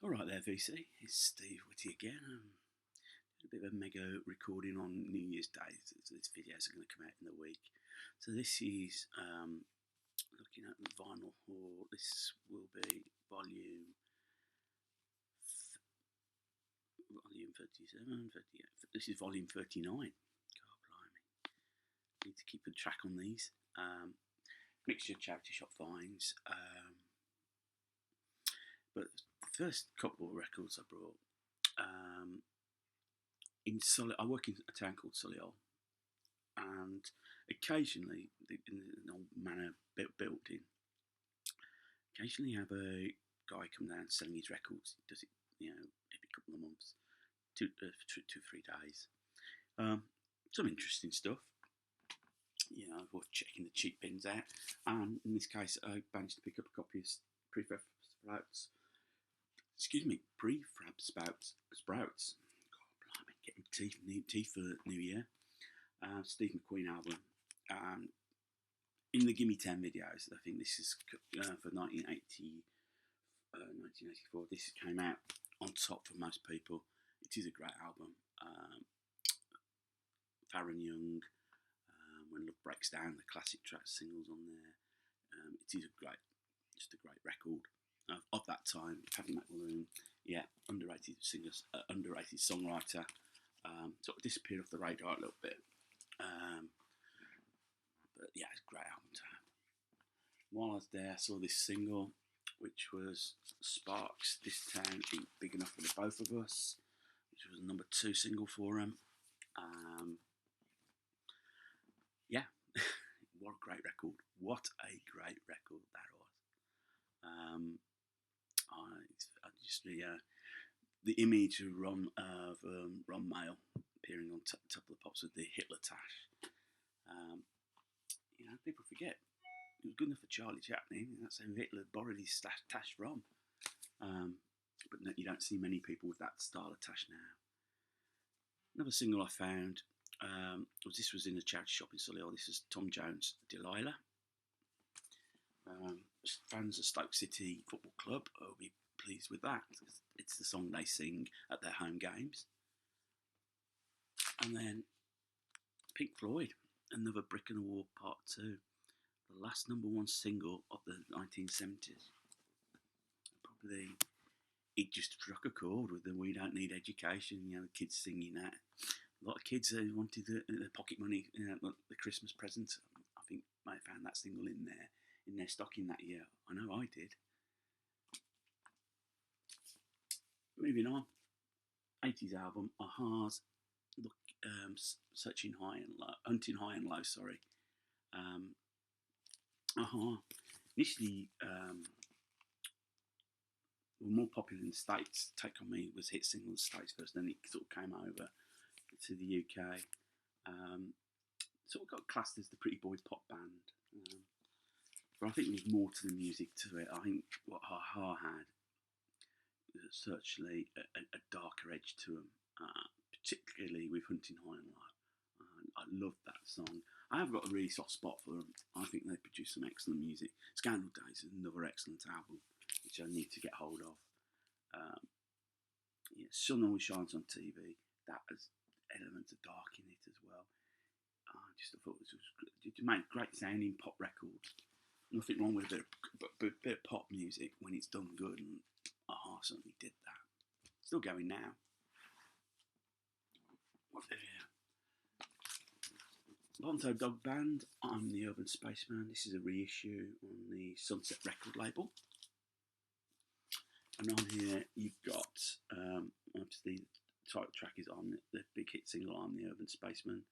All right there, VC. It's Steve Whitty again. A bit of a mega recording on New Year's Day. So this videos are going to come out in the week. So this is looking at the vinyl haul. This will be volume 37, 38. This is volume 39. God blimey. Need to keep a track on these. Mixture of charity shop finds. But the first couple of records I brought, I work in a town called Solihull, and occasionally, in an old manor building, occasionally have a guy come down selling his records. He does it, every couple of months, two, 3 days. Some interesting stuff. Worth checking the cheap bins out. And in this case, I managed to pick up a copy of Prefab Sprouts. Prefab Sprouts. God, blimey, getting teeth for New Year. Steve McQueen album. In the Gimme 10 videos, I think this is for 1984. This came out on top for most people. It is a great album. Farron Young, When Love Breaks Down, the classic track singles on there. It is just a great record of that time. Paddy McMullen, underrated singer, underrated songwriter. Sort of disappeared off the radar a little bit. But yeah, it's a great album to have. While I was there, I saw this single, which was Sparks, This Town Ain't Big Enough for the Both of Us, which was a number 2 single for him. What a great record. What a great record that was. The image of Ron Mail appearing on top of the pops with the Hitler tash. People forget it was good enough for Charlie Chaplin. That's how Hitler borrowed his tash from. But no, you don't see many people with that style of tash now. Another single I found this was in a charity shop in Solihull. This is Tom Jones, Delilah. Fans of Stoke City Football Club will be pleased with that. It's the song they sing at their home games. And then Pink Floyd, Another Brick in the Wall Part 2. The last number 1 single of the 1970s. Probably it just struck a chord with the We Don't Need Education, the kids singing that. A lot of kids wanted the pocket money, the Christmas present. I think I found that single in their stocking that year. I know I did. Moving on, 80s album, Aha's Hunting High and Low. Sorry, Aha. Initially, were more popular in the States. Take On Me was hit single in the States first, then it sort of came over to the UK. Sort of got classed as the Pretty Boys pop band. But I think there's more to the music to it. I think what Ha had was certainly a darker edge to them, particularly with Hunting High and Low. I love that song. I have got a really soft spot for them. I think they produce some excellent music. Scandal Days is another excellent album, which I need to get hold of. Sun Always Shines on TV. That has elements of dark in it as well. I thought it was to make great sounding pop records. Nothing wrong with a bit of pop music when it's done good, and Aha certainly did that. Still going now. What's it here? Lonzo Dog Band, I'm the Urban Spaceman. This is a reissue on the Sunset record label. And on here you've got, obviously the title track is on the big hit single, I'm the Urban Spaceman.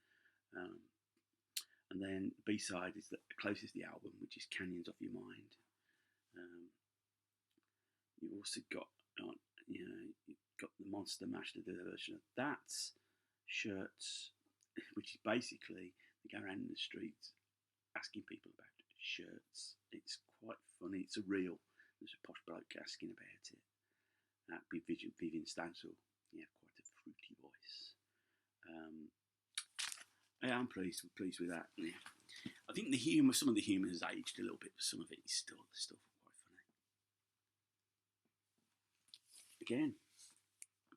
And then B-side is the closest to the album, which is Canyons of Your Mind. You've also got, you've got the Monster Mash, the version of that. Shirts, which is basically, they go around in the streets asking people about shirts. It's quite funny. It's a reel. There's a posh bloke asking about it. That'd be Vivian Stansel. Yeah, quite a fruity voice. I'm pleased with that. Yeah. I think some of the humour has aged a little bit, but some of it is still quite funny. Again,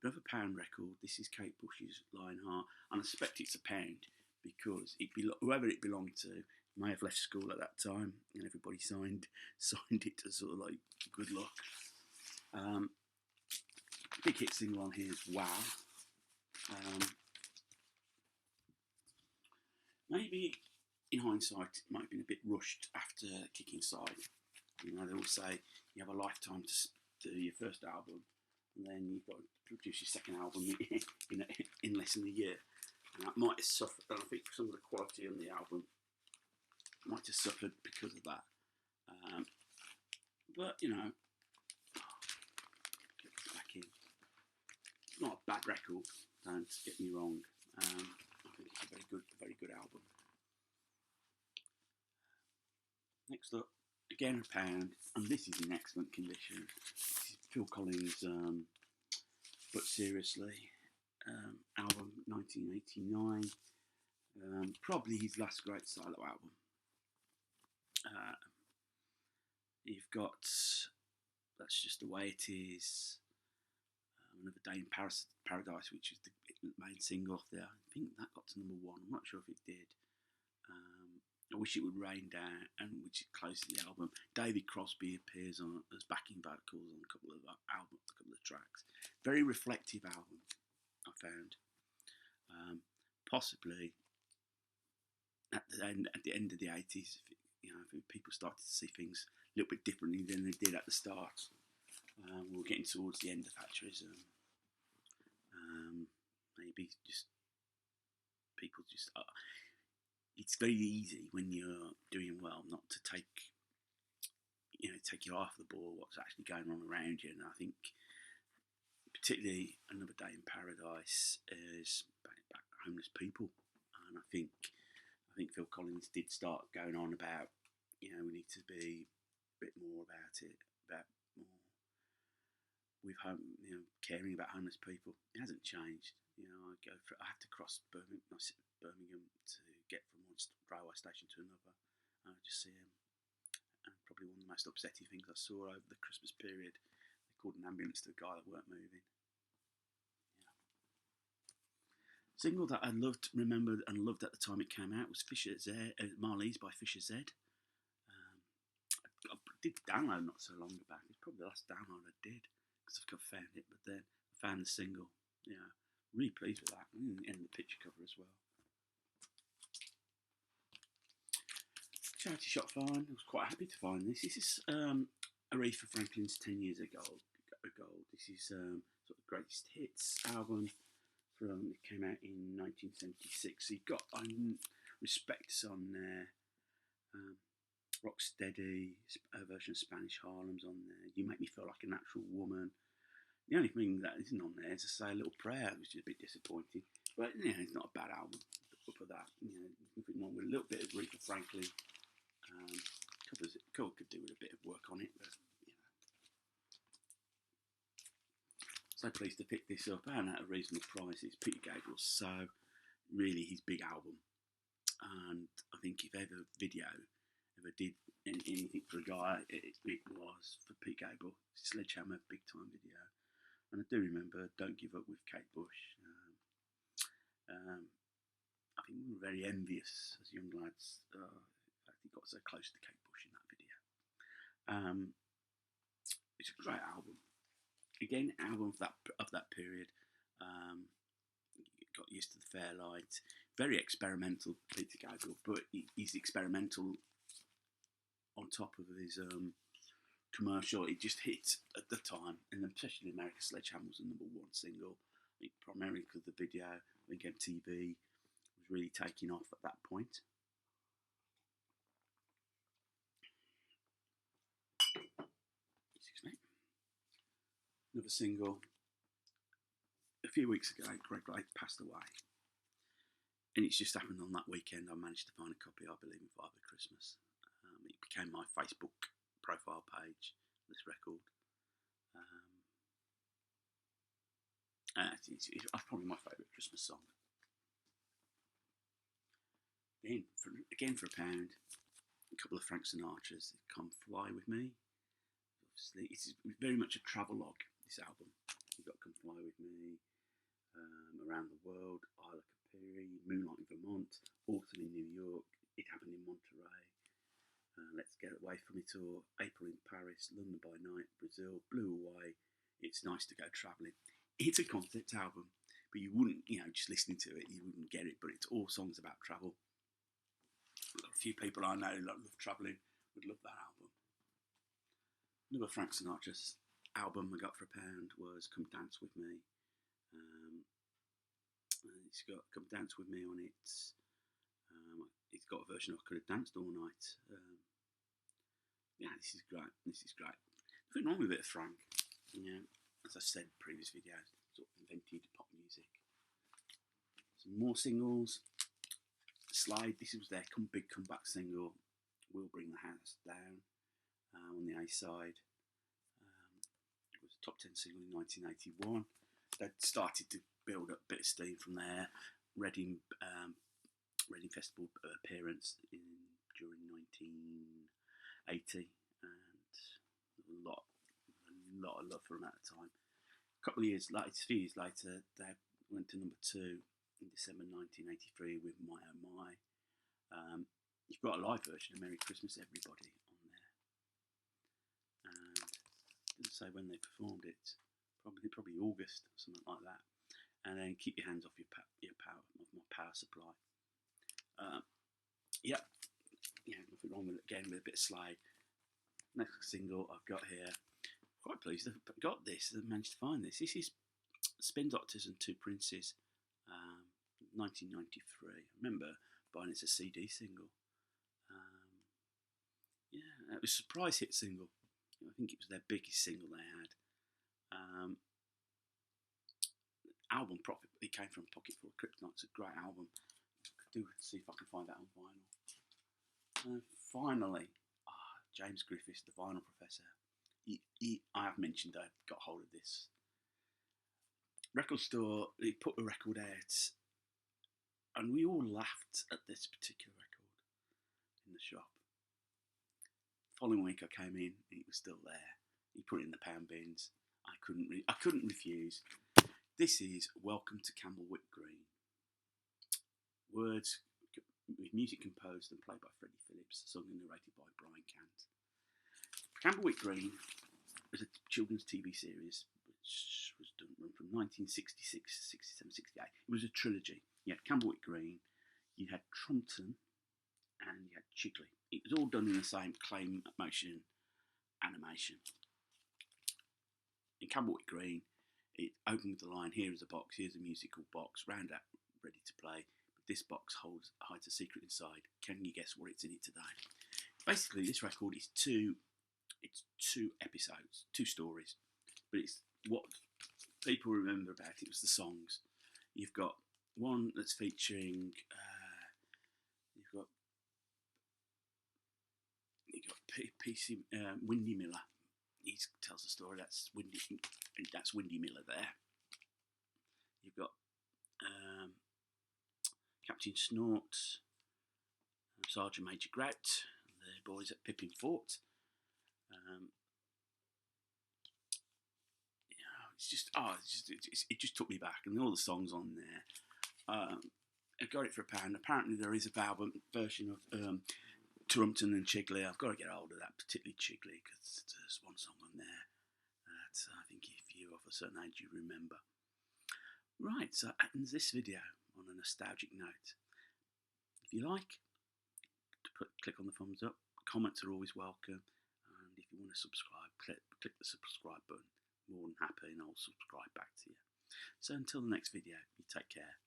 another pound record. This is Kate Bush's Lionheart, and I suspect it's a pound because whoever it belonged to may have left school at that time, and everybody signed it as sort of like good luck. Big hit single on here is Wow. Maybe in hindsight, it might have been a bit rushed after Kick Inside. You know, they all say you have a lifetime to do your first album, and then you've got to produce your second album in less than a year. And that might have suffered, and I think some of the quality on the album might have suffered because of that. But, you know, get this back in. It's not a bad record, don't get me wrong. I think it's a very good album. Next up, again a pound, and this is in excellent condition. This is Phil Collins, But Seriously, album 1989. Probably his last great solo album. You've got That's Just the Way It Is, Another Day in Paradise, which is the main single off there. I think that got to number 1. I'm not sure if it did. I Wish It Would Rain Down, and which is close to the album. David Crosby appears as backing vocals on a couple of tracks. Very reflective album, I found. Possibly at the end of the 80s, you know, people started to see things a little bit differently than they did at the start. We were getting towards the end of Thatcherism. Maybe just people just. It's very easy when you're doing well not to take your eye off the ball, what's actually going on around you. And I think particularly Another Day in Paradise is about homeless people, and I think Phil Collins did start going on about, you know, we need to be a bit more about it, about more with caring about homeless people. It hasn't changed. You know, I have to cross Birmingham to get from one railway station to another. I just see him. And probably one of the most upsetting things I saw over the Christmas period. They called an ambulance to a guy that weren't moving. Yeah. Single that I remembered and loved at the time it came out was Marlies by Fisher Z. I did download not so long back. It's probably the last download I did because I've found it. But then I found the single. Yeah, really pleased with that. And the picture cover as well. Charity shop find. I was quite happy to find this. This is Aretha Franklin's 10 Years Ago. This is sort of greatest hits album it came out in 1976. So you've got Respects on there, Rocksteady, a version of Spanish Harlem's on there. You Make Me Feel Like a Natural Woman. The only thing that isn't on there is to Say a Little Prayer, which is a bit disappointing. But yeah, it's not a bad album. Up for that, you know, nothing wrong with a little bit of Aretha Franklin. Could do with a bit of work on it, but you know. So pleased to pick this up and at a reasonable price. It's Peter Gabriel's So, really his big album, and I think if ever video ever did anything for a guy, it was for Pete Gabriel. Sledgehammer, big time video. And I do remember Don't Give Up with Kate Bush. I think we were very envious as young lads. He got so close to Kate Bush in that video. It's a great album. Again, album of that period. Got used to the Fairlight. Very experimental, Peter Gabriel, but he's experimental on top of his commercial. It just hit at the time, and especially in America, Sledgehammer was the #1 single. I think primarily because the video, I think MTV was really taking off at that point. Excuse me. Another single. A few weeks ago, Greg Lake passed away. And it's just happened on that weekend. I managed to find a copy, I believe, in Father Christmas. It became my Facebook profile page, this record. It's probably my favourite Christmas song. Again for a pound, a couple of Frank Sinatra's, Come Fly With Me. Obviously, it's very much a travelogue. this album. You've got Come Fly With Me, Around the World, Isla Capri, Moonlight in Vermont, Autumn in New York, It Happened in Monterey, Let's Get Away From It All, April in Paris, London by Night, Brazil, Blue Hawaii, It's Nice to Go Travelling. It's a concept album, but you wouldn't, just listening to it, you wouldn't get it, but it's all songs about travel. A few people I know who love travelling would love that album. Another Frank Sinatra's album I got for £1 was Come Dance With Me. It's got Come Dance With Me on it. It's got a version of I Could Have Danced All Night. Yeah, this is great. This is great. Nothing wrong with a bit of Frank. As I said in previous videos, sort of invented pop music. Some more singles. Slide, this was their big comeback single, We'll Bring the House Down, on the A side. It was a top 10 single in 1981. They'd started to build up a bit of steam from there. Reading Festival appearance during 1980, and a lot of love for them at the time. A few years later, they went to number 2 in December 1983 with My Oh My. You've got a live version of Merry Christmas Everybody on there, and it doesn't say when they performed it. Probably August or something like that. And then Keep Your Hands Off my power supply. Nothing wrong with it. Again, with a bit of slide. Next single I've got here. Quite pleased I've got this. I managed to find this. This is Spin Doctors and Two Princes, 1993. I remember buying it as a CD single. It was a surprise hit single. I think it was their biggest single they had. Album Profit, it came from Pocket Full of Kryptonite. It's a great album. I do see if I can find that on vinyl. Finally, James Griffiths, the Vinyl Professor. I have mentioned I got hold of this record store. He put a record out, and we all laughed at this particular record in the shop. Following week I came in, and it was still there. He put it in the pound bins. I couldn't refuse. This is Welcome to Candlewick Green. Words with music composed and played by Freddie Phillips, sung and narrated by Brian Cant. Candlewick Green was a children's TV series which was run from 1966, 67, 68. It was a trilogy. You had Candlewick Green, you had Trumpton, and you had Chigley. It was all done in the same clay motion animation. In Candlewick Green, it opened with the line, here is a box, here's a musical box, round up, ready to play. But this box hides a secret inside. Can you guess what it's in it today? Basically, this record is two episodes, 2 stories. But it's what people remember about it was the songs. You've got one that's featuring, you've got PC Windy Miller. He tells the story. That's Windy Miller there. You've got Captain Snort, Sergeant Major Grout, the boys at Pippin Fort. It just took me back, and all the songs on there. I got it for £1. Apparently, there is a version of Trumpton and Chigley. I've got to get hold of that, particularly Chigley, because there's one song on there that I think if you're of a certain age, you remember. Right, so that ends this video on a nostalgic note. If you like, click on the thumbs up. Comments are always welcome. And if you want to subscribe, click the subscribe button. More than happy, and I'll subscribe back to you. So until the next video, you take care.